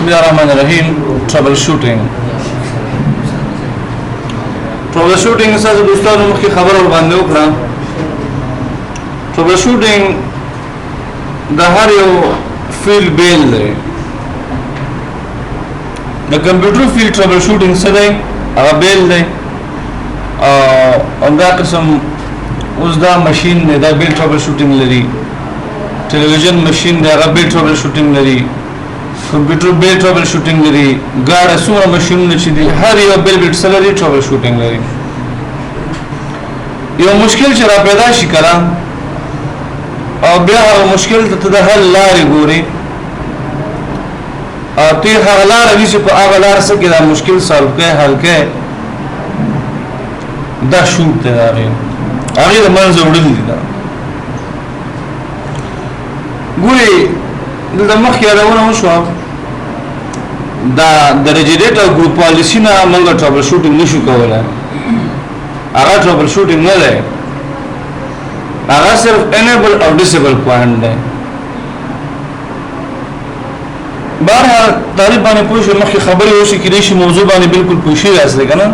Bismillahirrahmanirrahim. Troubleshooting. Troubleshooting سره دوستانو مخکې خبر ور باندې وکړه. Troubleshooting د هر یو فیلډ بیل دی. د کمپیوټر فیلډ troubleshooting څه دی؟ هغه بیل دی. او دا قسم اوس دا ماشین دی دا بیل troubleshooting لري. ټلویزیون ماشین دی هغه بیل troubleshooting لري. کمپیوټر بیل troubleshooting لري. ګاډه څومره ماشینونه چې دي هر یو بیل سره troubleshooting لري. یو مشکل چې را پیدا شي کړه او بیا هغه مشکل ته د حل لارې ګوري او ته هغه لارې چې په هغه لار سره کې دا مشکل سالو کې حل کې دا شوت دی هغه د منځ وړل دي دا ګوري د مخ یادونه وشو دا د ريجيډیټر ګروپ پالیسی نه موږ ټرابل شوټینګ نشو کولای هغه ټرابل شوټینګ نه دی هغه صرف انیبل او ډیسیبل پوینټ دی بهر طالبانه پوښتنه مخکې خبرې وشي کېږي چې موضوع باندې بالکل پوښي راځي کنه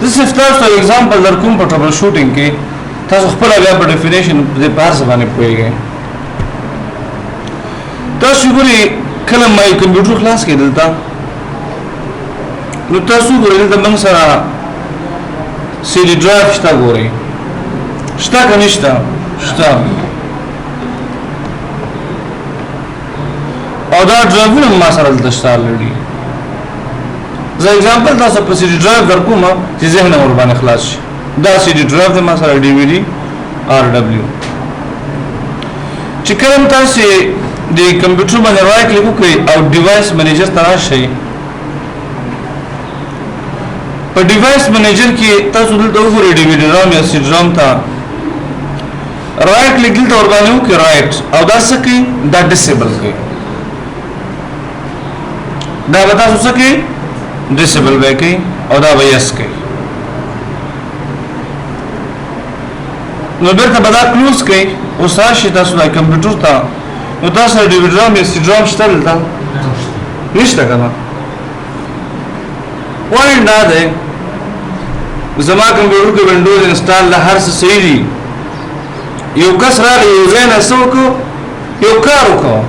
This is first example در کوم په ټرابل شوټینګ کې تاسو خپل بیا په ډیفینیشن د پارس باندې پوهیږئ تاسو ګوري کله مې کمپیوټر کلاس کې دلته نو تاسو ګورئ دلته موږ سره سی ډي ډرایو شته ګورئ شته که نشته شته او دا ډرایوونه ما سره دلته شته الریډي زه اگزامپل تاسو په سی ډي ډرایو در کوم چې ذهن ور باندې خلاص شي دا سی ډي ډرایو د ما سره ډي وی ډي آر ډبلیو چې کوم تاسو د کمپیوټر باندې رائټ کلیک وکړئ او ډیوایس منیجر ته راشئ په ډیوایس منیجر کې تاسو دلته وګورئ ډي وی ډي رام یا سی ډي رام ته رائټ کلیک دلته ور باندې وکړئ رائټ او دا څه کوي دا ډیسیبل کوي دا به تاسو څه کوي ډیسیبل به کوي او دا به یس کوي نو بیرته به دا کلوز کوي اوس راشئ تاسو د کمپیوټر ته نو تاسو د ډیویډرام یا سی ډرام شته دلته نشته کنه وایي دا دی زما کمپیوټر کې وینډوز انسټال له هر څه صحیح دي یو کس راغی یو ځای نه څه وکړو یو کار وکړو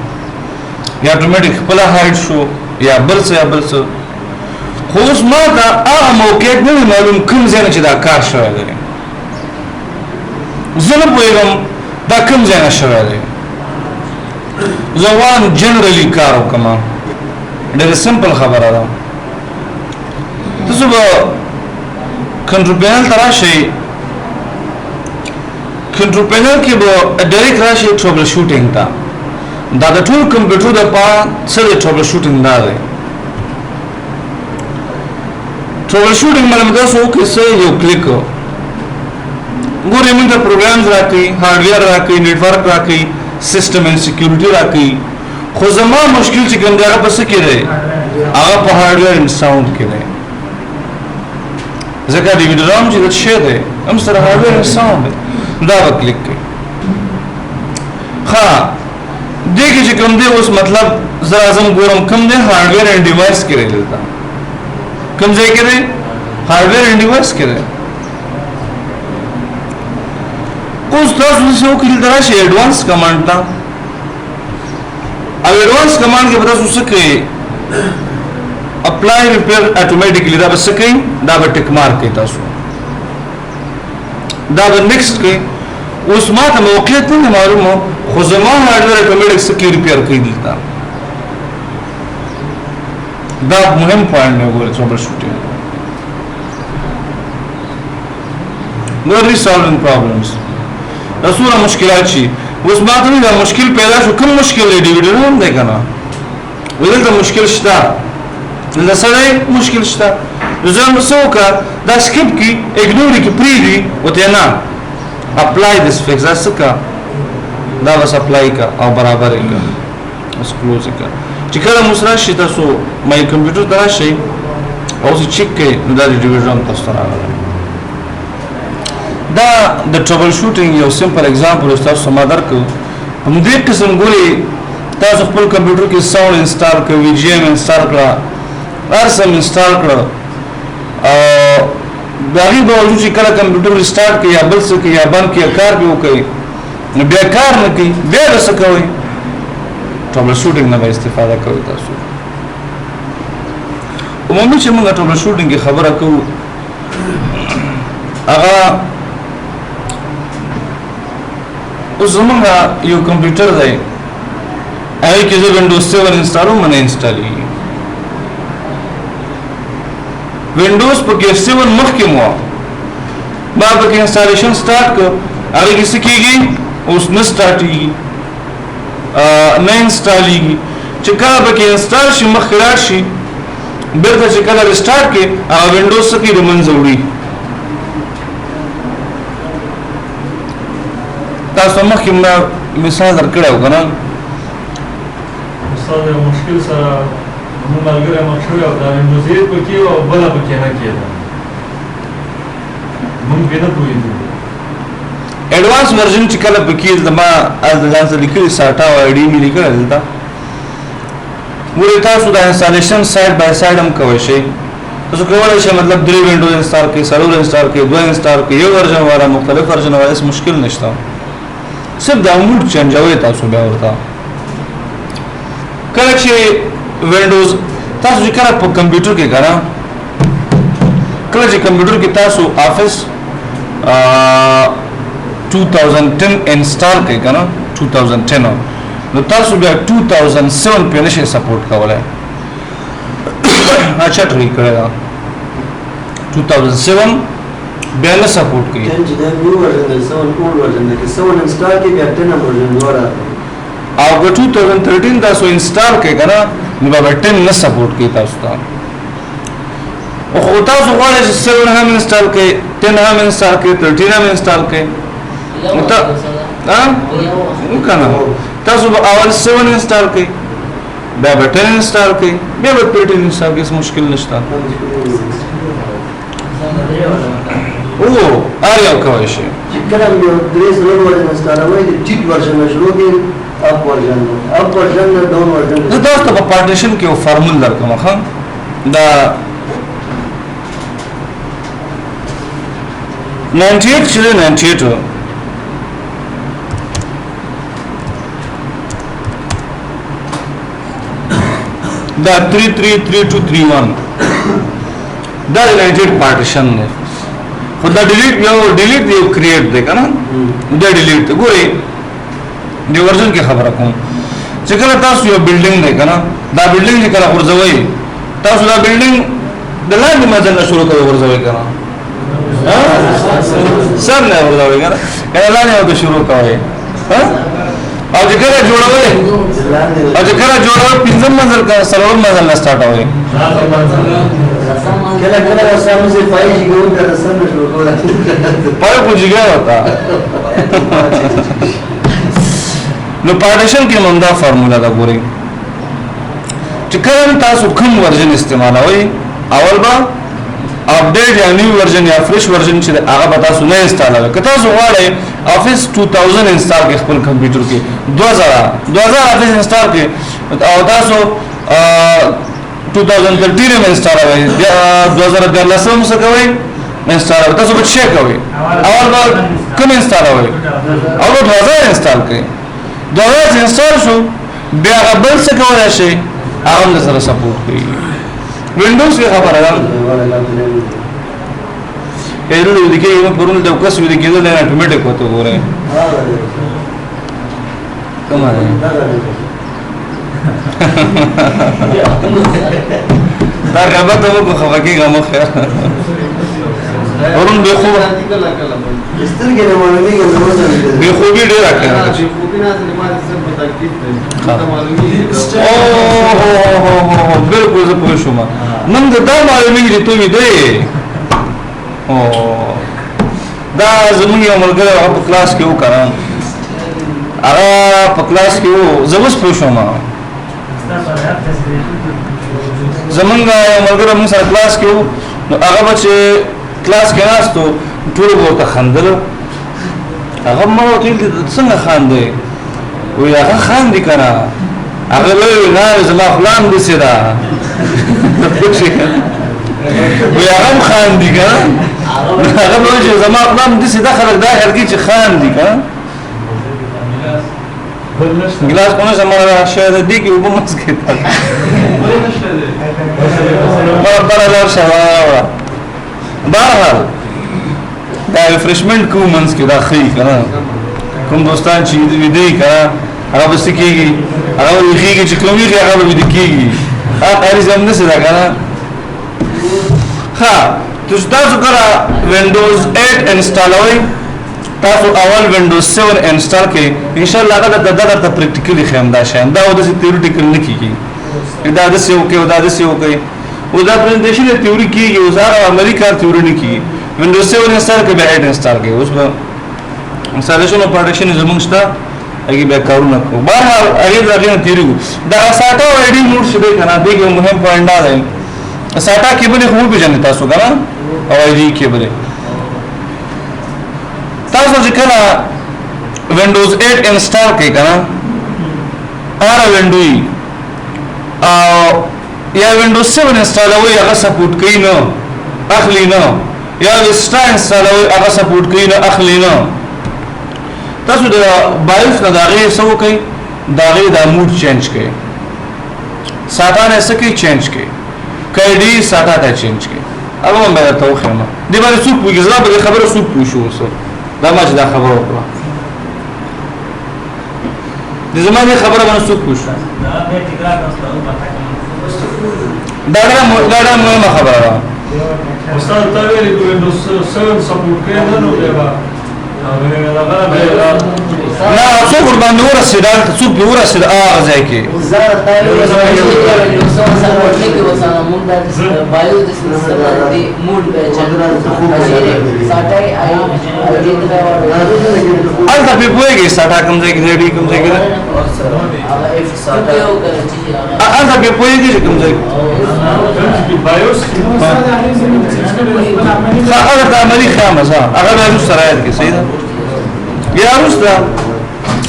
یا اتوماتیک خپل هایډ شو یا بل څه یا بل څه خو اوس ما ته هغه موقعیت نه معلوم کوم ځای نه چې دا کار شوی دی زه نه پوهېږم دا کوم ځای نه شوی دی زه غواړم جنرالي کار وکړم ډېره سمپل خبره ده تاسو به کنټرول پینل ته راشئ کنټرول پینل کې به ډایرکټ راشئ ټرابل شوټینګ ته دا د ټول کمپیوټر دپاره څه دی ټرابل شوټینګ دا دی ټرابل شوټینګ باندې تاسو وکړئ څه یو کلیک ګورئ موږ ته پروګرامز راکوي هارډویر راکوي نیټورک راکوي سیسټم اینڈ سکیورټي راکوي خو زما مشکل چې کوم دی هغه په څه کې دی هغه په هارډویر اینڈ ساوند کې دی ځکه ډي وی ډي رام چې دا شی دی هم سره هارډویر اینڈ ساوند دی دا به کلیک کوي ښه دې کې چې کوم دی اوس مطلب زه راځم ګورم کوم دی هارډویر اینڈ ډیوایس کې دی دلته کوم ځای کې دی هارډویر اینڈ ډیوایس کې دی اوس تاسو څه وکړئ دلته راشئ ایډوانس کمانډ ته او ایډوانس کمانډ کې به تاسو څه کوئ اپلای ریپیر اتوماتیکلی دا به څه کوي دا به ټک مارک کوي تاسو دا به نیکسټ کوي اوس ما ته موقعیت نه معلومه خو زما هارډویر اتوماتیک څه کوي ریپیر کوي دلته دا مهم پوینټ دی وګورئ ټرابل شوټینګ نو ریسالوینګ پرابلمز رسوله مشکلات شي اوس ما ته دا مشکل پیدا شو کوم مشکل دی ډیویډ هم دی کنه ولته مشکل شته دلته سره مشکل شته زه نو څوکا دا سکپ کی اګنور کی پریدي وته نه اپلای دس فکس اسکا دا وس اپلای کا او برابر کا اس کلوز کا چې کله مسره شي تاسو مې کمپیوټر ته راشي او چې چک کې نو دا ډیویډ هم تاسو راغلی دا د ټرابل شوټینګ یو سمپل اگزامپل تاسو ما درکو هم دې قسم ګوري تاسو خپل کمپیوټر کې ساوند انسټال کړئ وی جی ایم انسټال کړئ هر څه انسټال کړئ او باغی باوجود چې کله کمپیوټر ریسټارټ کړئ یا بل څه کې یا بند کې کار به وکړي نو بیا کار نه کوي بیا څه کوي ټربل شوټینګ نه استفاده کوي تاسو عمومي چې موږ ټربل شوټینګ کې خبره کوو هغه اوس زموږ یو کمپیوټر دی هغه کې زه وینډوز 7 انسټالوم نه انسټالي وینډوز په کې 7 مخکې مو ما په کې انسټالیشن سٹارټ کړ هغه کې څه کېږي اوس نه سٹارټيږي نه انسټاليږي چې کله به کې انسټال شي مخکې راشي بیرته چې کله ریسټارټ کې هغه وینډوز څخه د منځ وړي تاسو مخکې مثال درکړو کنه استاد مشکل سره موږ ملګری مخشوي او دا وینډوز 8 پکې او بل پکې نه کېده موږ به نه پوهیږو ایڈوانس ورژن چې کله پکې د ما از ځان سره لیکلي ساټا او اډي مې لیکل دلته ورته تاسو د انسټالیشن سایډ بای سایډ هم کوئ شي تاسو کولای شئ مطلب درې وینډوز انسټال کړئ سرور انسټال کړئ دوه انسټال کړئ یو ورژن واره مختلف ورژن واره هیڅ مشکل نشته صرف دا موډ چینجوي تاسو بیا ورته کله چې وینډوز تاسو کله په کمپیوټر کې کړه کله چې کمپیوټر کې تاسو افیس 2010 انسټال کړئ کنه 2010 نو تاسو بیا 2007 په نشه سپورټ کولای اچھا ټری کړه 2007 بیا نه سپورټ کوي چې دا نیو ورژن دی 7 اولډ ورژن دی 7 انسټال کې بیا 10 ورژن وره او 2013 تاسو انسټال کړئ کنه نو بیا 10 نه سپورټ کوي تاسو ته او خو تاسو غواړئ چې 7 هم انسټال کړئ 10 هم انسټال کړئ 13 هم انسټال کړئ نو کنه تاسو به اول 7 انسټال کړئ بیا 10 انسټال کړئ بیا 13 انسټال کړئ مشکل نشته او آیا کوي شي چې کله یو درې سره ورژن انسټالوي د ټیټ ورژن شروع کې اپ ورژن نه ډاون ورژن زه تاسو ته په پارټیشن کې یو فارمول درکوم ښه دا 98 چې 98 دا 333231 دا 98 پارټیشن دی خو دا ډیلیټ یو کریټ دی کنه دا ډیلیټ ګورئ دی ورژن کې خبره کوم چې کله تاسو یو بلډینګ دی کنه دا بلډینګ چې کله ورځوي تاسو دا بلډینګ د لاندې مزل شروع کوي ورځوي کنه سر نه ورځوي کنه کله لاندې ورته شروع کوي او چې کله جوړوي پنځم منزل کا سرور منزل نه سٹارټ وي کله سامنے سے پای جی ګون دا سم شروع کوي پای کو جګه وتا نو پارټیشن کې مونږه فارمولا دا ګورئ چې کله تاسو کوم ورژن استعمالوي اول با اپډیټ یا نیو ورژن یا فرش ورژن چې هغه به تاسو نه انسټالوي که تاسو غواړئ افیس 2000 انسټال کې خپل کمپیوټر کې 2000 افیس انسټال کې او تاسو 2013 में इंस्टॉल हुआ 2013 में कोई इंस्टॉल हुआ तो सब चेक हुए और बार कम इंस्टॉल हुए और 2000 इंस्टॉल के 2000 इंस्टॉल शो बेअबल से कोई ऐसे आराम से सारा सपोर्ट करी विंडोज के खबर है ये जो देखिए ये पुरुष डॉक्टर्स भी देखिए तो ऑटोमेटिक होते हो रहे हैं कमाल है dar gabat tu aku khawaki kamu khair orang bekhu استل کې نه معلومي کې نو څه bekhu भी ډیر راکړه خوبي نه د ما سره په تکلیف ته معلومي او بالکل زه پوه شوم نن دا معلومي چې ته وې دی او دا زموږ یو ملګری په کلاس کې وکړم هغه په کلاس کې و زه اوس پوه شوم زمونږ ملګری موږ سره کلاس کې وو نو هغه به چې کلاس کې ناستو ټول به ورته خندل هغه ما ورته ویل څنګه خاندې وایي هغه خاندي که نه هغه وی نه زما فلان دې سره وی هغه خان دي کنه هغه وی چې زما فلان دې سره خلک داخل کی چې خان دي کنه ګلاس کو نه زما شاید دې کې وبم مسکه ما برابر شوا بهرحال دا ریفریشمنت کو منس کې دا خی کنه کوم دوستان چې دې کنه هغه بس کېږي هغه ویږي چې کومي هغه به دې کېږي هغه قاری زم نه سره کنه ها تاسو کړه وینډوز 8 انسټالوي تاسو اول وینډوز 7 انسټال کړئ ان شاء الله هغه د دغه پریکټیکلی خیم دا شایم دا د تیوریټیکل نه کیږي دا د سیو کې دا د سیو کې او دا پرزنټیشن تیوري کیږي او زاره عملی کار تیوري نه کیږي وینډوز 7 انسټال کړئ به 8 انسټال کړئ اوس به انسټالیشن او پارټیشن زموږ شته هغه به کارونه کوو بهر هغه دغه تیوري دا ساټا او ایډي موډ شته کنه دغه مهم پوینټ دا دی ساټا کیبل خو به جن تاسو کنه او ایډي کیبل تاسو چې کله وینډوز 8 انسټال کړئ کنه هغه وینډوي او یا وینډوز 7 انسټالوي هغه سپورټ کوي نو اخلي نو یا وستا انسټالوي هغه سپورټ کوي نو اخلي نو تاسو د بایوس نه داغه سو کوي داغه د موډ چینج کوي ساده نه سکی چینج کوي کډي ساده ته چینج کوي هغه مې ته وخمه دی باندې څوک وګړي زړه خبره څوک پوښو وسو دا ما چې دا خبره وکړه د زمانه خبره باندې څوک پوښو دا ډېره مهمه خبره ده استاد ته ویلي وینډوز 7 سپورټ کوي نو دی با لا څوک باندې ورسېد څوک به ورسېد هغه ځای کې زاره تایو البته په پوهیږي ساټا کوم ځای کې دی کوم ځای کې البته په پوهیږي کوم ځای کې بایوس هغه د عملي خامه هغه به سره کې صحیح ده یا روستا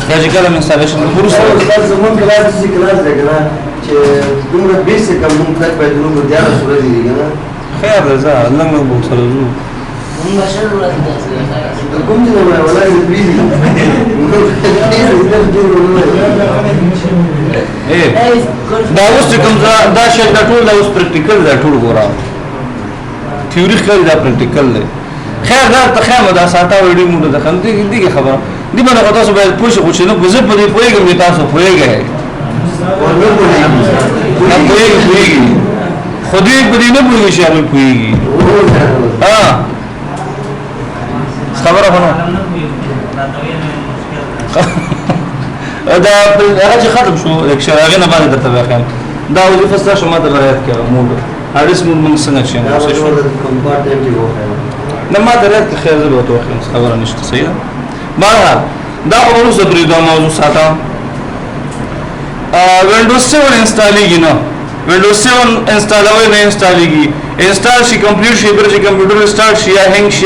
دا چې کله انسټالیشن روستا زمون کلاس چې کلاس دی کنه چې دومره بیسیک کوم کار په دغه ډیره سره دی کنه خیر ده زه الله مو بو سره زو کوم دې ما ولا دې بیزي دا اوس کوم دا شی دا ټول دا اوس پریکټیکل دا ټول ګورم تیوري خل دا پریکټیکل دی خیر دا تخمه دا ساته ویډیو موږ د خندې دغه خبره دی باندې تاسو باید پوښتنه وکړئ نو زه په دې پوهیږم تاسو پوهیږئ نه پوهیږئ خو دې په دې نه پوهیږئ چې هغه پوهیږي ها خبره ونه دا هغه چې ختم شو لیکچر هغه نه باندې درته وایم دا وظیفه ستاسو ماته رعایت کړئ موږ هرڅ موږ څنګه چې نه ما درته خیر زه به توخم خبره نشته صحیح بهر دا اوس د دا موضوع ساته وینډوز 7 انسټالیږي نو وینډوز 7 انسټالوي نه انسټالیږي انسټال شي کمپلیټ شي پر چې کمپیوټر سٹارټ شي یا هنګ شي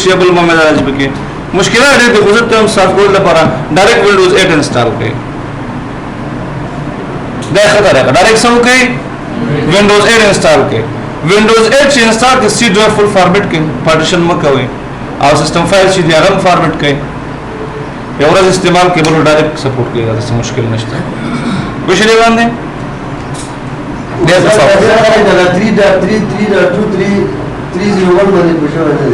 یا بل معاملې راځي پکې مشکلات دې د خصوص ته سافټویر لپاره ډایرکټ وینډوز 8 انسټال کړئ دا خطر ہے ډایرکټ سم کړئ وینډوز 8 انسټال کړئ وینډوز 8 چې انسټال کړئ سی ډرایو فل فارمیټ کړئ پارټیشن مکوئ او سیستم فایل چې دی هغه فارمیټ کړئ یو ورځ استعمال کې بل ډایرکټ سپورټ کوي دا څه مشکل نشته وښه دی باندې دا څه دا 3.3.3.2.3.301 باندې پښه ورته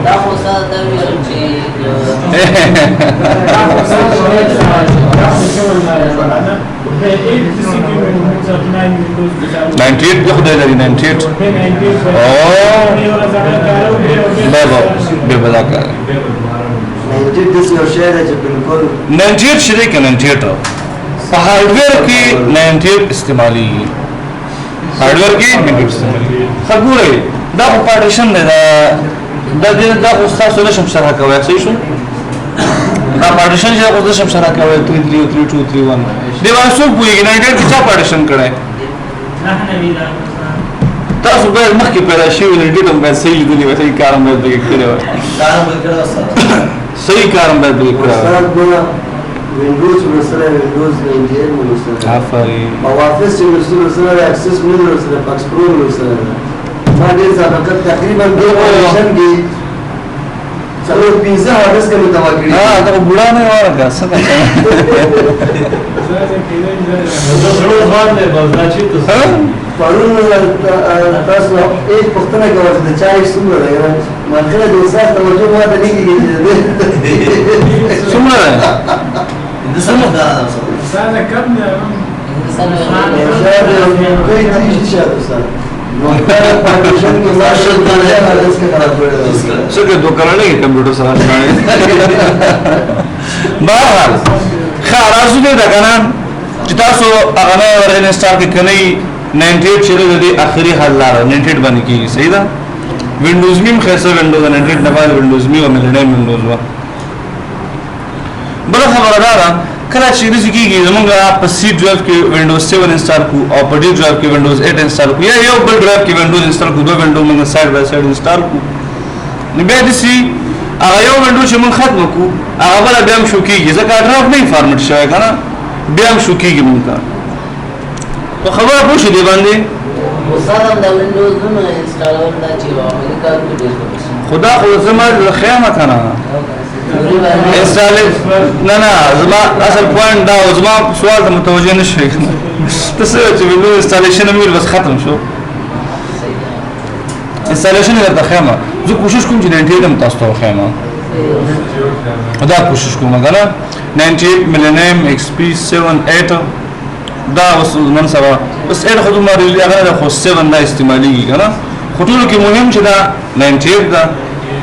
دا خو ساده دا ویل چې 98 دغه دی 98 به بلا کار 98 د څه شی دی چې بالکل 98 شری کې 98 په هارډویر کې 98 استعمالي هارډویر کې 98 استعمالي خبره دا پارټیشن دی دا خو تاسو له شم شرح کوي صحیح شو دا پارټیشن چې خو شم شرح کوي 3 3 2 3 1 دی باندې څو پويږي نه ډېر څه پارټیشن کړای تاسو باید مخکې پیدا شي ولې ډېر باید صحیح دی وایي صحیح کارم باید کړی وای صحیح کارم باید کړی विंडोज ورسره विंडोज 98 ورسره آفرین او افس چې ورسره اکسس مې ورسره پاکس پرو ورسره ما ډېر ځکه تقریبا دې ورشن کې څلور 15 هارډس کې متوا کړی دا بوډا نه ورګه څه زړه ځوان دی بس دا چې ته پرون تاسو ایک پښتنه کوي چې چا یې څومره دی ما کله د وسات توجه ما ته نه کیږي څومره سنة كم يا کوئی چیز شاید استاد نو پارټیشن کې ماشل باندې هغه څه خراب کړی څه کې دوه کړنې کمپیوټر سره شته بهر خلاص دې دا کنه چې تاسو هغه نه ور انسټال کې کني 98 چې د اخري حل لاره 98 باندې کیږي صحیح ده وینډوز میم خاصه وینډوز 98 نه بعد وینډوز میم او ملنیم وینډوز وا بل خبره ده کله چې د کیږي زمونږه په سی ډرایو کې وینډوز 7 انسټال کو او په ډی ډرایو کې وینډوز 8 انسټال کو یا یو بل ډرایو کې وینډوز انسټال کو دوه وینډو موږ سایډ بای سایډ انسټال کو نو بیا د سی هغه یو وینډو چې موږ ختم کو هغه بل بیا هم شو کیږي ځکه ډرایو نه فارمټ شوی کنه بیا هم شو کیږي موږ ته خبره پوه شو دی باندې وسادم د وینډوز نو انسټال وردا چې عملي کار کوي خدا خو زما د خیامه کنه انسټال نه زما اصل پوینټ دا زما سوال ته متوجه نشوي تاسو چې وینډوز انسټالیشن مې بس ختم شو انسټالیشن درته خیامه زه کوشش کوم چې 98 هم تاسو ته خیامه دا کوشش کوم غواړم 98 ملنیم ایکس پی 7 دا اوس نن سبا بس اې خو ما لري هغه خو 7 دا استعمالي کنه خطور کې مهم چې دا 98 دا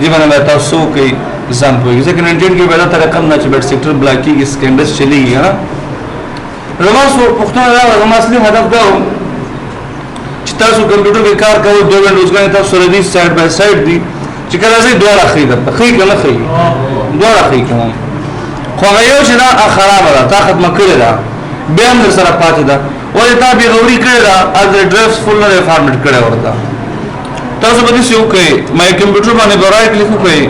دی باندې تاسو کې ځان پوهیږي ځکه 98 کې به دا رقم نه چې بیت سیکټر بلاکی کې سکینډس چلیږي کنه زماسو پښتون دا زماسلی هدف دا چې تاسو کمپیوټر کې کار کوئ دوه وینډوز غوښنه تاسو سره دي سایډ بای سایډ دي چې کله زه دوه راخې ده خې کنه خې دوه راخې کنه خو هغه یو چې دا خراب ده تا ختم کړی دا بیا هم سره پاتې ده ولې تا به غوري کړی دا از ډرایوز فول نه فارمټ کړی ورته تاسو به څه وکړئ مې کمپیوټر باندې رائټ کلیک وکړئ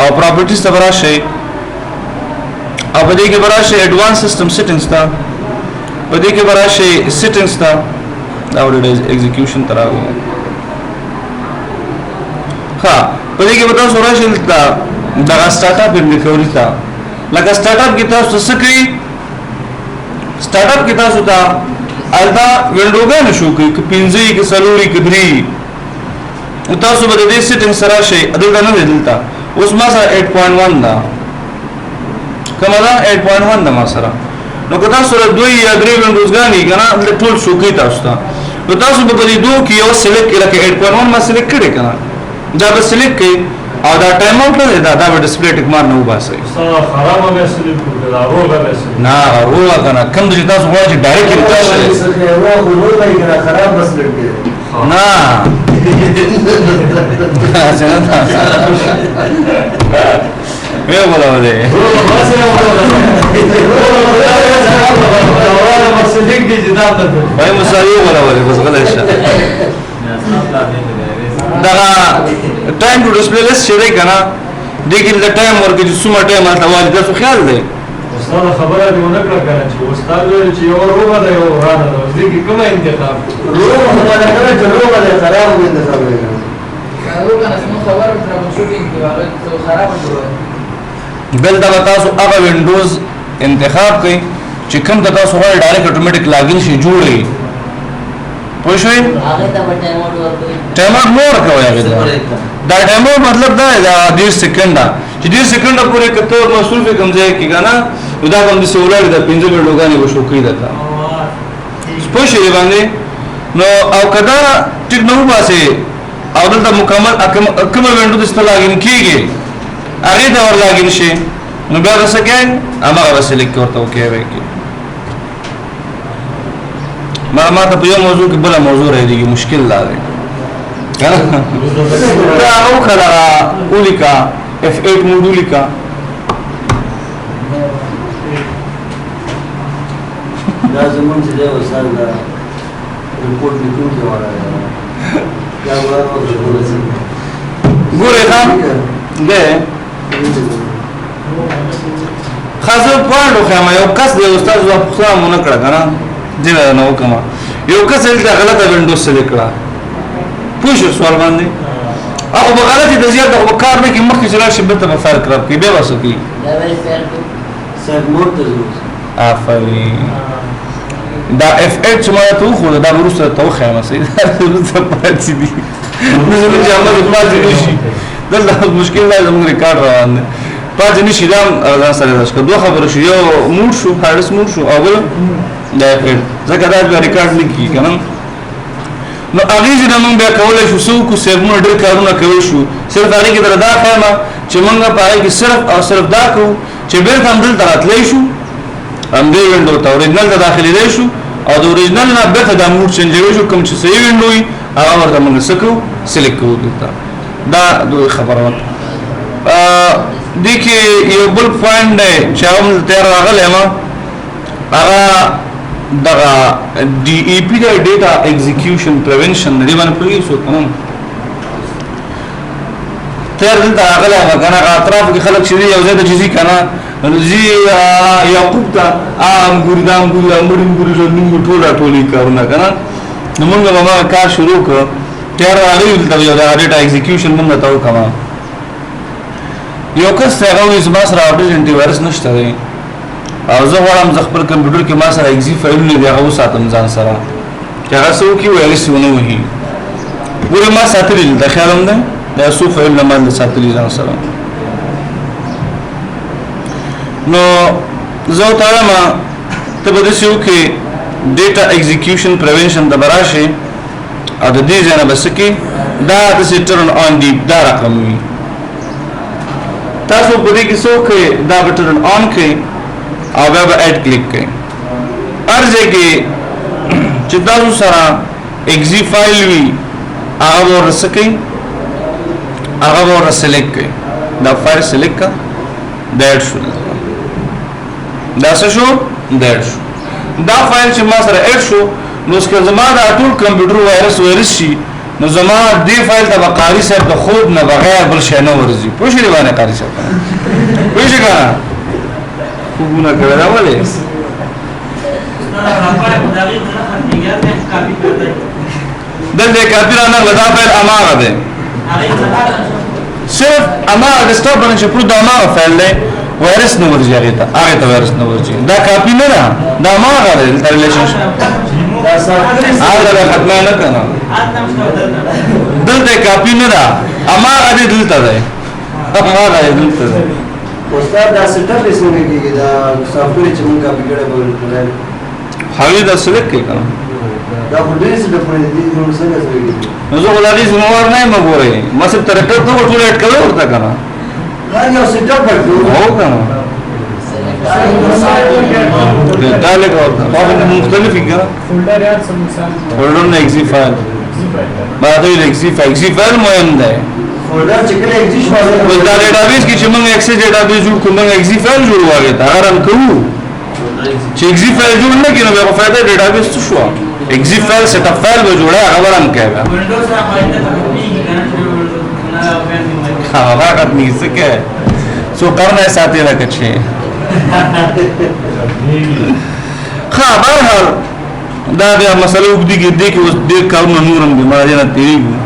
او پراپرټیز ته راشئ او په دې کې راشئ ایڈوانس سیستم سیټینګز ته په دې کې راشئ سیټینګز ته دا ورته ایگزیکیوشن تر راغلی ها په دې کې به تاسو راشئ دا سٹارټ اپ انډیکوري ته لکه سٹارټ اپ کې تاسو څه کوي سٹارټ اپ کې تاسو ته الدا وینډوګان شو کوي ک پینځي ک سلوري ک دري تاسو به دې سیټینګ سره شي ادل نه دلته اوس ما سره 8.1 دا کومه دا 8.1 دا ما سره نو که تاسو سره دوی یا درې وینډوزګانی کنه ټول شو کوي تاسو ته نو تاسو به دې دوه کې یو سلیکټ کړئ 8.1 ما سلیکټ کړئ کنه دا به سلیکټ کړئ او دا ټایم اوټ نه دا به ډسپلی ټیک مار نه وباسي خراب مې سلیپ کړل دا روغه مې نه روغه کنه کوم چې تاسو غواړئ چې ډایرکټ تاسو خراب بس لګي نه ولا ولا باي مساوي ولا بس غلط شه دا ټایم ټو ډسپلی لیست شری کنه دګل د ټایم ورکې چې څومره ټایم مالته والی تاسو خیال دی استاد خبره دی ونه کړه کنه چې استاد ویل چې یو روغه ده یو ورانه ده دې کې کومه انتخاب روغه خبره کړه چې روغه ده خراب وي انتخاب وکړه کارو کنه سمو خبر تر شوټینګ کې وایي ته خراب جوړه بل دا تاسو هغه وینډوز انتخاب کړئ چې کوم د تاسو غواړئ ډایرکټ اتوماتیک لاګین شي جوړي پوه شئ هغه ته په ټایم اوټ ورکړي ټایم اوټ مور کوي هغه دا ټایم اوټ مطلب دا دی 10 سکند چې 10 سکند پورې کته مسؤل به کوم ځای کې کنه دا کوم د سولر د 15 منټوګانی وشو کوي دا پوه شئ باندې نو او کدا ټیک نو باسي او دلته مکمل کوم وینډو د ستلاګین کیږي هغه دا ورلاګین شي نو بیا څه کوي هغه سلیکټ ورته وکړي ما ته په یو موضوع کې بل موضوع راځي مشکل لاره دا او کله اولیکا F8 موډولیکا دا زمون چې دا وسال دا رپورټ لیکو کې وایي دا ورته ګوره خام ده خاصه پوانټ خو ما یو کس دی استاد زو خپل مونږ کړه کنه دې نه وکما یو کس دې غلطه وینډوز سره کړه پوښ سوال باندې او په غلطي د زیات د کار نه کې مخکې چې راشي به ته فرق راځي کې به واسو کې دا وایي فرق سر مرتضی افرین دا اف اچ ما ته خو دا ورسره ته خیمه سي دا ورسره پاتې دي نو زموږ جامه د پاتې نشي دلته مشکل دی زموږ ریکارډ روان دی پاتې نشي دا سره راځي دوه خبر شو یو موډ شو هارس موډ شو او بل دا اف ځکه دا ریکارډ نه کی کنه نو اغه چې موږ بیا کولای شو سو کو سیمو ډېر کارونه کوي شو صرف هغه کې دردا خیمه چې موږ پاره کې صرف او صرف دا کو چې به هم دل تراتلی شو هم دې وینډو ته اوریجنل ته داخلي دی شو او د اوریجنل نه به ته د موډ چینجوي شو کوم چې صحیح وینډو وي هغه ورته موږ سکو سلیکټ کوو دا دوه خبره دي کې یو بل پوینټ دی چې هم تیر راغلی ما هغه دغه ډي ای پی د ډیټا ایگزیکیوشن پریونشن دی باندې پوهیږئ څو کوم تیر دلته راغلی هغه کنه اطراف کې خلک چې یو ځای ته چیزي کنه زی یعقوب ته ګوري دا ګوري نو ټولې کارونه کنه نو موږ به کار شروع کړ تیر راغلی دلته یو ډیټا ایگزیکیوشن موږ ته وکړو یو کس هغه وې زما سره اپډیټ انټي وایرس نشته دی او زه غواړم ز خپل کمپیوټر کې ما سره ایگزی فایل نه دی هغه ساتم ځان سره چې هغه څو کې وایرس ونه وهي ګوره ما ساتلی د خیالم ده دا څو فایل نه باندې ساتلی ځان سره نو زه ته ما ته به د شو کې ډیټا ایگزیکیوشن پریونشن د براشه او د دې ځای نه بس کې دا د ټرن آن دی دا رقم وي تاسو په دې کې څو کې دا بټن آن کې او بیا به اډ کلیک کړئ ارزه کې چې تاسو سره ایگزی فایل وي هغه ورسکئ هغه ور سلیکټ کړئ دا فایل سلیکټ کا دا شو دا څه شو دا شو دا فایل چې ما سره اډ شو نو څنګه زما د ټول کمپیوټر وایرس شي نو زما دې فایل ته قاری صاحب د خود نه بغیر بل شي نه ورزي پوه شئ باندې قاری صاحب پوه شئ کنه خوبونه کړه راولې دلته کاپی را نه لدا فایل اماره ده صرف اماره ډیسکټاپ باندې چې پرو د اماره فایل دی وایرس نه ورځي هغه ته وایرس نه ورځي دا کاپی نه ده دا اماره ده ریلیشنشپ هغه ختمه نه کنه دلته کاپی نه ده اماره دې دلته ده اماره دلته ده استاد دا سیټاپ یې څنګه کیږي دا سافټویر چې موږ کاپی کړی به هغه دا سلیکټ کړئ کنه دا په دې څه د پوهې دي نو څنګه کیږي نو زه ولادي زموږ نه مګورې ما څه ترکه ته ټول اټ کړو ورته کنه دا یو سیټاپ ورته هو کنه دا له کومه مختلفه کنه فولډر یا څه مثال فولډر نه ایگزی فایل ما دا ایگزی فایل مهم ده فولډر چې کله ایگزیست ول دا ډیټابیس کې چې موږ ایکسس ډیټابیس جوړ کوو موږ ایگزی فایل جوړواږي دا هرم کوو چې ایگزی فایل جوړ نه کینو به فائدہ ډیټابیس څه شو ایگزی فایل سیټ اپ فایل به جوړه هغه هم کوي ونډوز سره فائدہ کوي کنه چې هغه ختمي څه کې سو کرنا ساتي راکچې خبر هر دا بیا مسله وګړي کې دې کې اوس دې کارونه نورم به ما نه تیریږي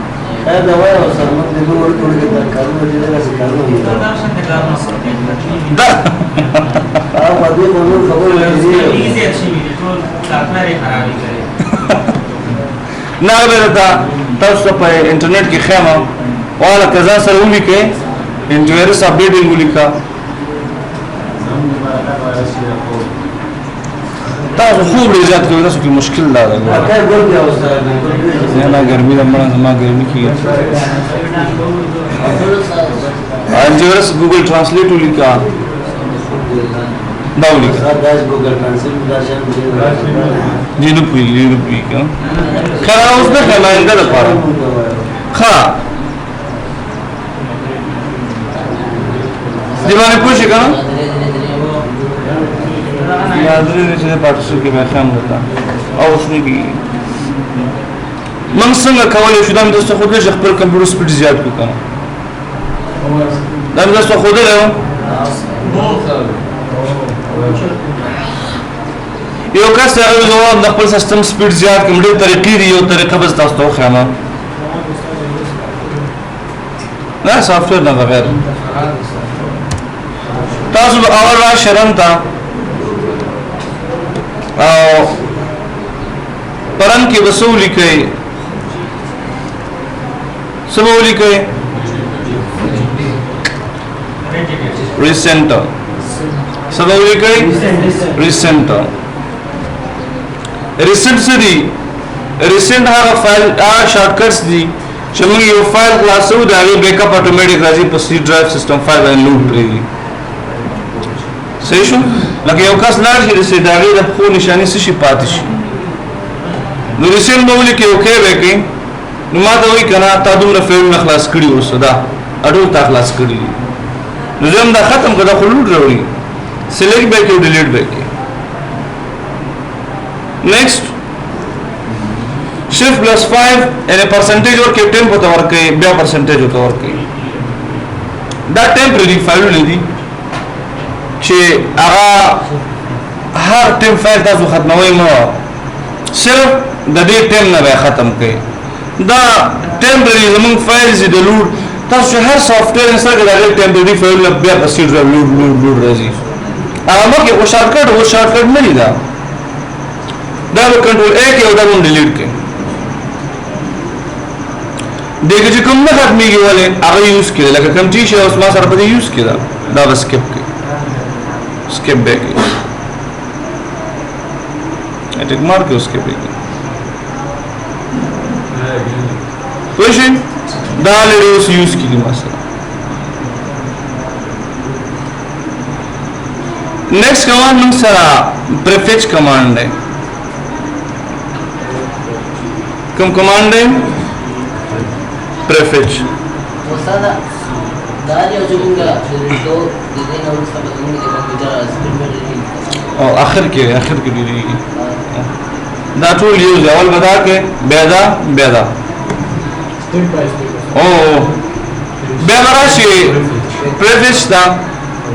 دا وایي او سره موږ د نور ټول کې دا کارونه دي دا څه کارونه دي دا هغه دې په نور خبرو کې نه ورته تاسو په انټرنیټ کې خیمه والا کزا سره ولیکه انټیویروس اپډیټینګ ولیکا تاسو خوب ریزات کوي تاسو کې مشکل دا ده اکه ګور دی استاد نه ګرمي د مړه زما ګرمي کیږي انټیویروس ګوګل ترانسلیټ ولیکا دا ولیکا دا ګوګل ترانسلیټ دا شان دي نو پی کا خیر اوس د خلاینده لپاره ها دیوانه پوښی کنه یادري چې پاتې کې به خام وتا او اوس نه کی من څنګه کولای شو دا د څه خو د خپل کمپیوټر سپیډ زیات کړم دا د څه خو ده یو کس هغه جواب د خپل سیستم سپیډ زیات کوم ډېر طریقې دي یو طریقه بس تاسو ته خامہ نه سافټویر نه بغیر تاسو به اول را شرم تا او پرن کې وسولې کوي سمولې کوي ریسنټر سمولې کوي ریسنټر ریسنټ سری ریسنټ هغه فایل هغه شارټکټس دي چې موږ یو فایل خلاصو دا یو بیک اپ اتوماتیک راځي په سی ډرایو سیستم فایل باندې لوډ کړی صحیح شو لکه یو کس لاړ شي د سیداغي د خو نشانی څه شي پاتې شي نو ریسنټ مولي کې اوکې وکي نو ما ته وی کنه تا دومره فایل نه خلاص کړی اوسه دا اډو تا خلاص کړی نو زم دا ختم کړه خو لوډ راوړي سلیکټ بیک او ډیلیټ بیک next shift plus 5 and a percentage or captain को तौर के बया percentage को तौर के that temporary file लेदी कि आगा हर टेम फाइल ताज़ ख़त्म हुई मो सिर्फ दे टेम ना बे ख़त्म के दा temporary ज़मीन फाइल से डलूड ताज़ हर सॉफ्टवेयर इंस्टॉल कर दे temporary फाइल लब बया प्रोसीजर लूड रजी आगा मो के वो शॉर्टकट नहीं दा دا به کنټرول A کې او دا به ډیلیټ کې دغه چې کوم نه ختميږي ولې هغه یوز کړي لکه کوم چې اوس ما سره په دې یوز کړه دا به سکپ کې سکپ بیک اټیک مار کې سکپ بیک پوښین دا لري اوس یوز کړي ما سره نیکسٹ کمانډ موږ سره prefetch کمانډ دی कम कमांड है prefetch وساده دا یو څنګه چې تو د دې نو څه په دې کې کمپیوټر سکرین باندې او اخر کې دی دا ټول یو ځول بدا کې بیدا او بیدا راشي prefetch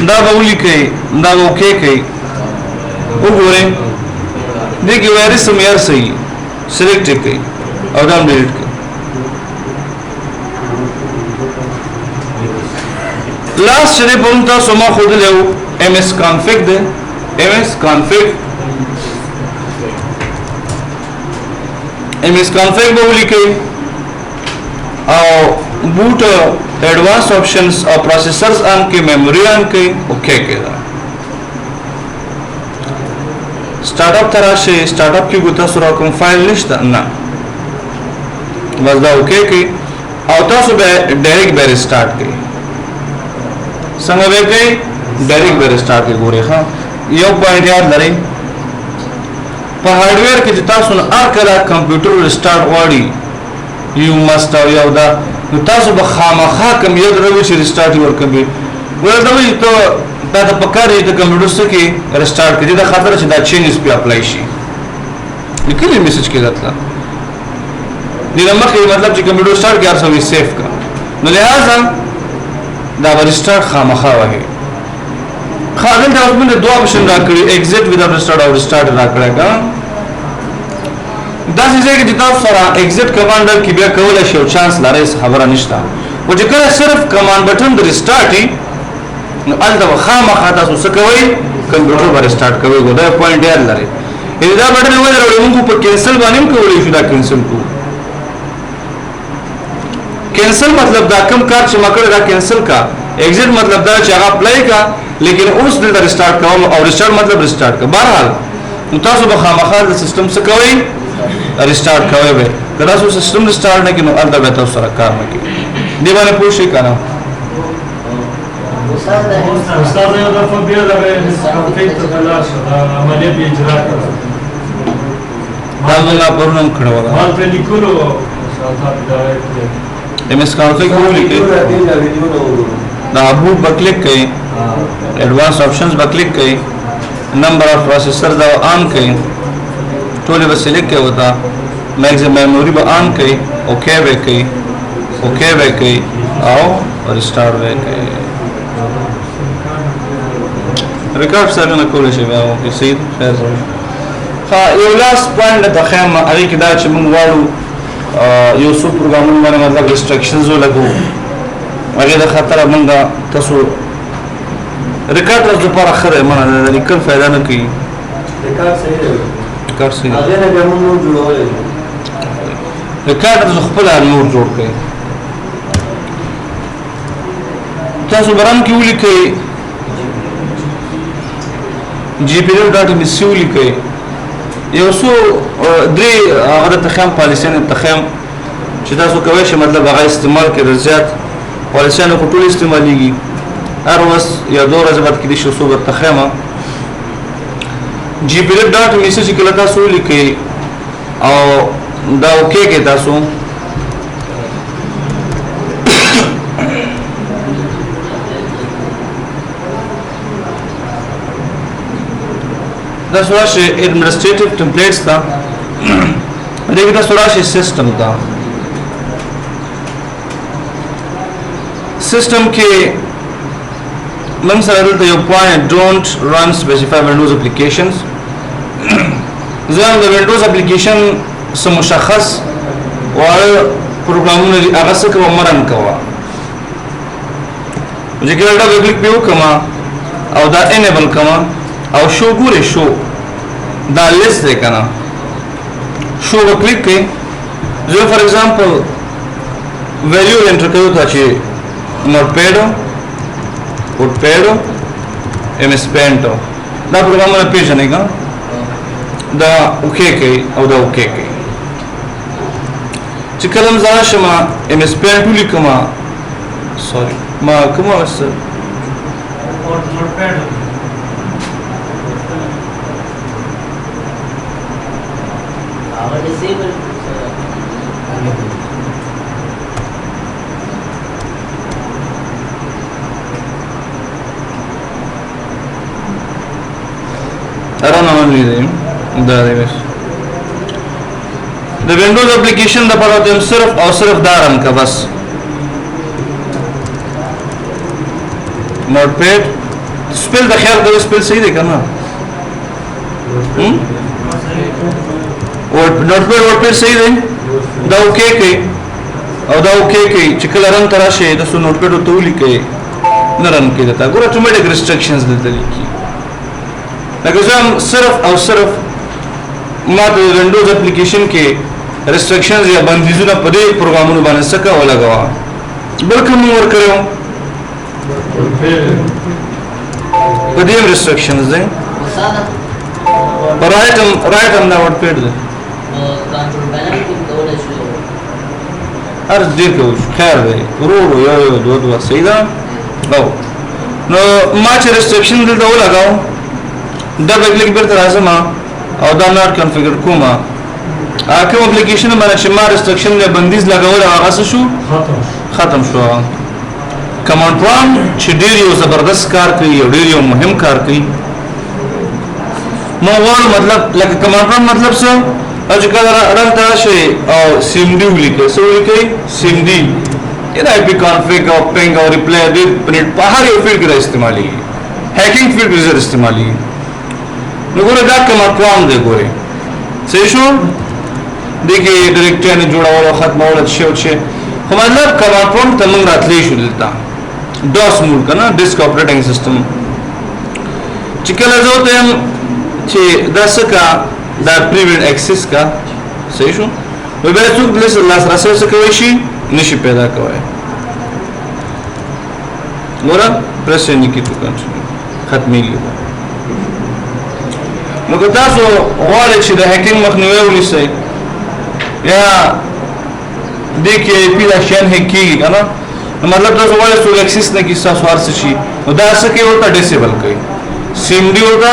دا بولی کوي دا اوکے کوي وګورئ دغه وایرس معیار صحیح سلیکټ کوي او دا ډیلیټ کړئ لاست چې په تاسو ما خو دلته ms config ده ms config به ولیکئ او boot advanced options او processors on کې memory on کې اوکے کړئ start up तराशे स्टार्ट अप की गुता सुरा कोम फाइल नشته نه बस دا ओके की او تاسو به ډایرکټ به ریسټارټ کړئ څنګه به کړئ ډایرکټ به ریسټارټ کړئ ګورئ ها یو پوینټ یاد لرئ په هارډویر کې چې تاسو نه هر کله کمپیوټر ریسټارټ واړی یو مست او یو دا نو تاسو به خامخا کوم یو دروي چې ریسټارټ ورکړئ ورته ته دا د پکارې د کمپیوټر سره کې ریسټارټ کړي دا خاطر چې دا چینجز په اپلای شي لیکلي میسج کې راځي دغه مخکې مطلب چې کمپیوټر سٹارټ کې ارسوي سیف کا نو لہذا دا ریسټارټ خامخا وایي خاطر دا موږ دوه آپشن راکړي ایگزیټ وداوټ ریسټارټ او ریسټارټ راکړه دا څه چې تاسو سره ایگزیټ کمانډ کې بیا کولای شئ چانس لري خبره نشته او چې کله صرف کمانډ بٹن د ریسټارټ نو الته خامخا تاسو څه کوئ کمپیوټر باندې ریسټارټ کوئ دا پوینټ یاد لري دا بٹن وایي موږ په کینسل باندې کولای شو دا کینسل کو کینسل مطلب دا کم کار چې مکړه دا کینسل کا ایگزیټ مطلب دا چې هغه اپلای کا لیکن اوس دلته ریسټارټ کوم او ریسټارټ مطلب ریسټارټ کا بهرحال نو تاسو به خامخا د سیستم څخه کوئ ریسټارټ کوئ به دا تاسو سیستم ریسټارټ نه کینو الته به تاسو سره کار نه کوي دی باندې پوښی کنه استاد یو دفعه بیا دا کنفیګ ته تلاش دا عملیات اجرا کړه دا نه پرونم کړو ما په لیکلو ساتھ دا ms config ولیکئ دا ابو بکلیک کړئ ایڈوانس آپشنز بکلیک کړئ نمبر اف پروسیسر دا آن کړئ ټول به سلیکټ کړئ وتا میکسیمم میموری به آن کړئ اوکے به کړئ او ریسټارټ به کړئ ریکارډ سره نه کولای شي بیا کې سید خیر ها یو لاس پوینټ د خیمه هغه کې دا چې موږ واړو یو څو پروګرامونه باندې مطلب ریسټریکشنز ولګو هغه د خطر موږ تاسو ریکارډ د لپاره خره مونږ د لیکل فائدہ نه کوي ریکارډ صحیح دی ریکارډ صحیح هغه نه به موږ جوړولای ریکارډ د خپل نور جوړ کړي تاسو برام کې ولیکئ gpl.mc ولیکئ یو څو درې هغه تخم پالیسیان تخم چې تاسو کوئ چې مطلب هغه استعمال کړئ زیات پالیسیان په ټول استعماليږي هر وس یا دوه ورځې بعد کې د شو صوبه تخمه gpl.mc چې کله تاسو ولیکئ او دا اوکې کې تاسو دا سوراشه administrative templates تا دغه دا سوراشه system تا system کې من سره دلته یو point don't run specify windows applications ځان د windows application سم مشخص او پروګرامونه هغه څه کوم مرن کوا چې کله دا کلیک پیو کما او دا enable کما او شو ګوره شو دا لیست دی کنه شو کلیک کړئ زه فار ایگزامپل ویلیو انټر کوم ته چې نوټپیډ MS Paint دا پروګرامونه پیژنې کا دا اوکې کوي او دا اوکې کوي چې کلم ځان شمه MS Paint ولیکما سوري ما کوم وسه نوټپیډ disable Arana only the Windows application the part of them सिर्फ दारन का बस नोटपैड स्पेल द ख्याल करो स्पेल सही देखा ना और नोटपैड सही दे दा ओके के और दा ओके के चिकल रन तराशे द सो नोटपैड तो लिखे न रन के देता गुर ऑटोमेटिक रिस्ट्रिक्शंस देते लिखी लेकिन सिर्फ ما د विंडोज एप्लीकेशन کې रिस्ट्रिक्शंस या बंदिशونه په دې پروګرامونو باندې سکه ولګوا بلکې موږ ورکړو په دې रिस्ट्रिक्शंस دي رائټ هم دا ورټ پیډ دي کنټرول پینل کې کولای شو هر دې کوم خیر دی ورو یو دوه صحیح ده نو ما چې रिस्ट्रिक्शन دلته ولګاو دا به کلیک بیرته راځم او دا نار کنفیګر کومه کوم اپلیکیشن باندې چې ما ریسټریکشن له بندیز لګول هغه شو ختم شو کمانډ پرومپټ چې ډیر یو زبردست کار کوي او ډیر یو مهم کار کوي نو ور مطلب لکه کمانډ پرومپټ مطلب څه او چې کله رن ترشي او cmd ولیکي سو ولیکي cmd دا IP config او ping او replay دې پرېټ په هر یو فیلډ کې استعمالي هیکینګ فیلډ کې استعمالي نو ګوره دا کمانډ پرومپټ دی ګوره صحیح شو دغه ډایرکټری نه جوړول او ختمول شي خو مطلب کمانډ پرومپټ ته موږ راتلی شو دلته DOS موډ کنه ډیسک اپریټینګ سیستم چې کله زه ته چې دا څه دا پریویډ اکسس کا صحیح شو نو به څوک د لاس راسه څه کوي شي نشي پیدا کوي ګوره پرس یې نکی تو کنټرول ختمي نو که تاسو غواړئ چې د هیکینګ مخنیوي ونیسئ یا دې کې پی دا شین هیک کیږي کنه نو مطلب تاسو غواړئ چې اکسس نه کیسه سوار شي نو دا څه کوي ورته ډیسیبل کوي cmd ورته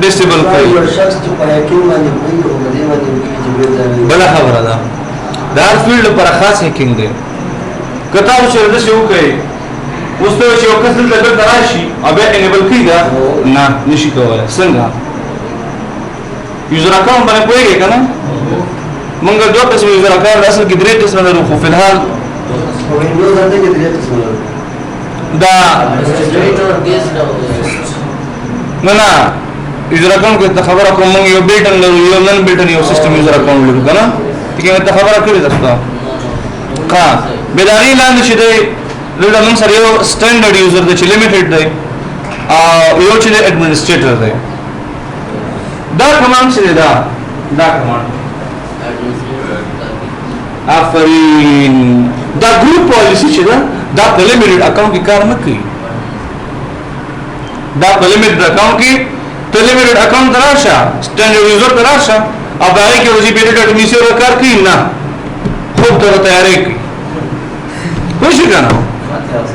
ډیسیبل کوي یو شخص چې په هیکینګ باندې کوي او د دې باندې چې بل خبره ده دا هر فیلډ پر خاص هیکینګ دی کته چې د څه وکړي اوس ته چې یو کس دلته راشي او به انیبل کیږي نه نشي کولای څنګه یوزر اکاونټ باندې کویږي کنه مونږ دوه قسم یوزر اکاونټ اصل کې درې قسم لرو خو په الحال وینډوز باندې کې درې قسم لرو دا administrator guest نه یوزر اکاؤنٹ کې خبره کوم یو بیلټن لرو یو نن بیلټن یو سیستم یوزر اکاؤنٹ لرو کنه کې ته خبره کړی تاسو ها بداري لاندې چې دی دا موږ سره یو سټانډرډ یوزر دی چې لیمیټډ دی او یو چې ایڈمنسټریټر دی دا کمانډ چې دا کمانډ افرین دا ګروپ پالیسی چې دا په لیمیټډ اکاؤنٹ کې کار نه کوي دا په لیمیټډ اکاؤنٹ کې ته لیمیټډ اکاؤنٹ راشه سټانډرډ یوزر راشه او باندې کې ورځي پیډ اډمنسټریټر کار کوي نه خود ته تیاری کوي خوش کنه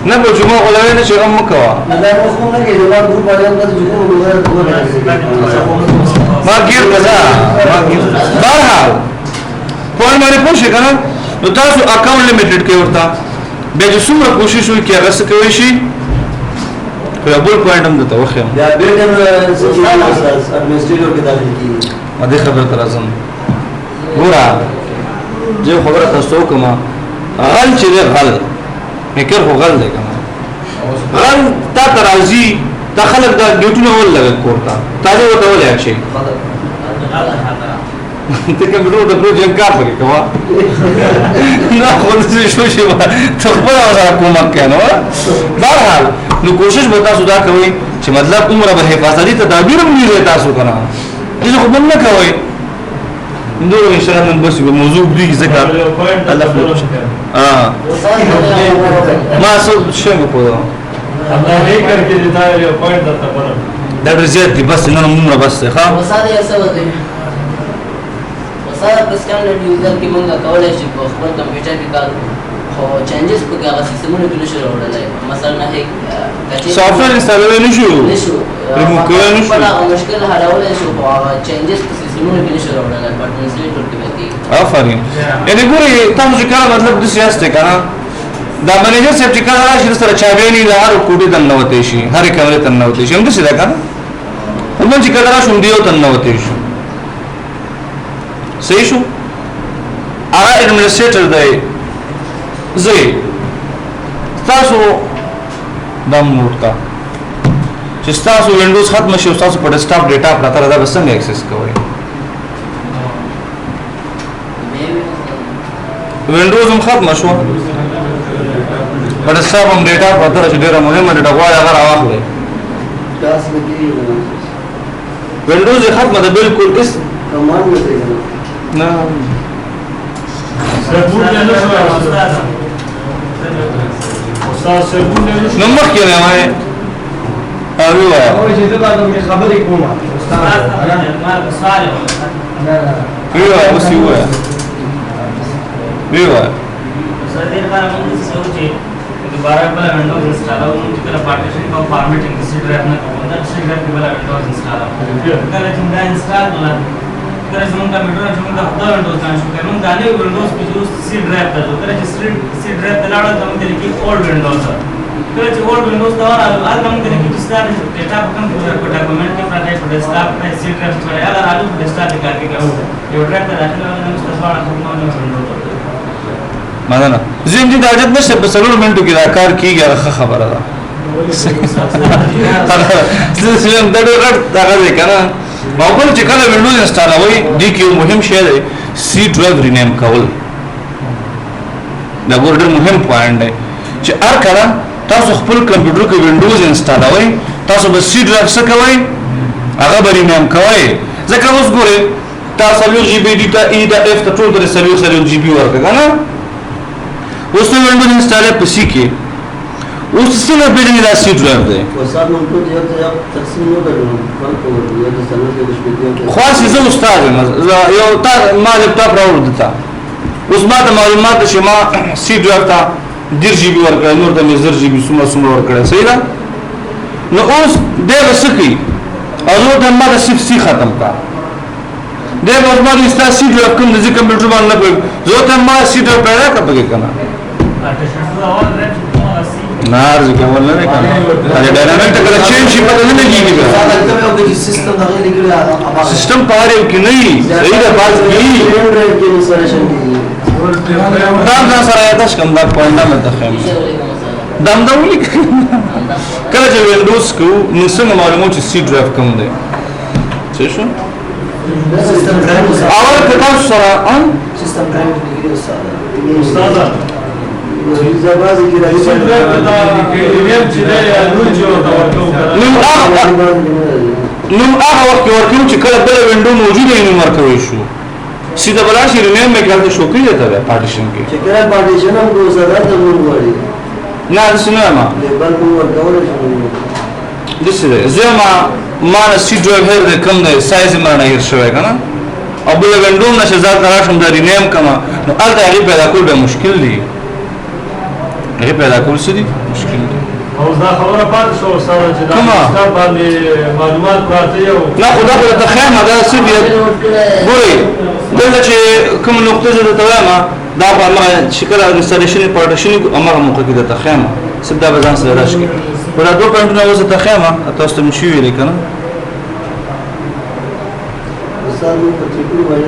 نه به جمعه غوړې نه چې هم مکوا دا اوس موږ کې دا ګروپ باندې د جمهور ما ګیر غزا بهرحال په باندې پوښښ کنه نو تاسو اکاؤنٹ لیمیټډ کې ورته به چې څومره کوشش وکړي چې هغه څه کوي شي په بل پوینټ هم دته وخم دا بیلټن ایڈمنسټریټر کې داخل کیږي ما دې خبر تر ازم ګورا جو خبره تاسو کومه غل چې غل میکر خو غل دی کنه غل تا ترازی تا خلق دا ډیوټونه ول لګ کوړتا تاسو وته ولې شي ته کوم ډول د پروژې کار کوي کوا نه خو دې شو شي ته خپل اوسه کومه کنه بهرحال نو کوشش به تاسو دا کوئ چې مطلب عمره به حفاظتي تدابیر هم نیولې تاسو کنه دې خو بل نه کوئ نو ان شاء الله نن بس به موضوع دی ځکه الله ما څه شمه کوو الله دې کړکې دا یو پوینټ درته پره دا ورځي دی بس نن عمره بس ښه وساده یې څه وته وساده په سټانډرډ یوزر کې مونږه کولای شي په خپل کمپیوټر کې کار خو چینجز په هغه سیستمونو کې نشو راوړلای مثلا هیڅ سافټویر انسټالول نشو ریموو کول نشو هغه مشکل حلولای شو خو هغه چینجز په سیستمونو کې نشو راوړلای په ایڈمنسټریټر کې وتی آفرین یعنی ګوري تاسو چې کار مطلب د سیاست کنه دا منیجر صاحب چې کار راشي سره چابېنی لار کوټي دنوته شي هر کمرې تنوته شي هم څه ده کنه هم چې کار راشي دیو تنوته شي صحیح شو هغه ایڈمنسټریټر دی زه تاسو دم نوٹ کا چې تاسو وینډوز ختم شي او تاسو په ډیسکټاپ ډیټا پراته راځي بس څنګه اکسس کوئ وینډوز هم ختم شو په ډیسکټاپ هم ډیټا پراته راځي ډیره مهمه ډیټا غواړي هغه راوخلئ تاسو کې وینډوز ختم ده بالکل اس کمانډ مته نه سربون نه شو استاد سربون نه نو مخکې نه وای او وای او چې دا د خبرې کومه استاد ما سوال وای اوس وای وای सर बार हम सोचे दोबारा वाला विंडोज इंस्टॉल हो मुझे कल पार्टीशन का फॉर्मेटिंग किसी ड्राइव में होता है सी ड्राइव वाला विंडोज इंस्टॉल हो कल चिंता इंस्टॉल वाला कल हम कंप्यूटर में हम का विंडोज का शुरू करें हम गाने विंडोज पे जो सी ड्राइव था जो कल सी ड्राइव दलाड़ा तो हम तेरे की ओल्ड विंडोज है कल जो ओल्ड विंडोज था और आज हम तेरे की जिस तरह डेटा कंप्यूटर को डॉक्यूमेंट के प्राइवेट डेस्कटॉप पे सी ड्राइव पर अगर आज डेस्कटॉप निकाल के करो ये ड्राइव का रखना है हम उसका स्वागत करना है विंडोज مانه زم دي د عادت نشه په سلور منټو کې دا کار کیږي هغه خبره ده زم د ډېر دغه دی کنه موبایل چې کله وینډوز انسټالوي دي کې مهم شی دی سی ډرایو رینیم کول دا ګور ډېر مهم پوینټ دی چې هر کله تاسو خپل کمپیوټر کې وینډوز انسټالوي تاسو به سی ډرایو څه کوئ هغه به رینیم کوئ ځکه اوس ګورئ تاسو یو جی بي ډیټا ای دا اف ته ټول درې سلو جی بي ورکړه کنه اوس نو وینډوز انسټال په سی کې اوس څنګه پیژنې دا سی ډرایو دی وسات نو ټول یو تقسیم نو کړو فرق ورته یو د سنت د شپږ خاص زه استاد یو تا ما لپټاپ راوړ دتا اوس ما د معلومات چې ما سی ډرایو ته 10 جی بي ورکړ نور د 10 جی بي څومره ورکړ صحیح ده نو اوس دا وسکی او نو د ما د سی ختم کا دا ما د استا سی ډرایو کوم د کمپیوټر باندې نه زه ته ما سی ډرایو پیدا کړم کنه نار ځکه ولنه نه کنه دا ډاینامیک ته چینج شي په دې نه کیږي دا کومه یو سیستم دغه لګړي سیستم پاره کې نه وي صحیح ده باز کې ډرایو کې انسټالیشن کیږي دا سره یاداش کوم دا پوینټه مته خیم دم ولیک کله چې وینډوز کو نو څنګه معلومو چې سی ډرایو کوم دی څه شو سیستم ډرایو اول کتاب سره ان سیستم ډرایو کې استاد استاد زبازي کې راځي چې دا کلیم چې دا نور چې ورته ورکو نو هغه وخت ورکوم چې کله بل وینډو موجوده وي نو ورکوي شو سیده بلا شي رینیم مې کړل شو کې ته پارټیشن کې چې کله پارټیشن هم کو زړه ته مونږ وړي نه سينما لیبل مو ورکول شو دسه زما ما سی ډرایو هر کوم دی سایز مرنه هیر شوی کنه او بل وینډو نشه ځات راشم د رینیم کما نو الته هغه پیدا کول به مشکل دی هغه پیدا کول څه دي مشکل دی او دا خبره پاتې شو سره چې دا کتاب باندې معلومات پراته یو نه خدا ته خیمه دا څه دی ګوري دلته چې کوم نقطه زده ته ما دا په ما شکل انسټالیشن پارټیشن امر موقع کې ته خیمه سبدا بزان سره راشي ورته دوه پوینټونه وزه ته خیمه تاسو ته مشي ویل کنه استاد په ټیکو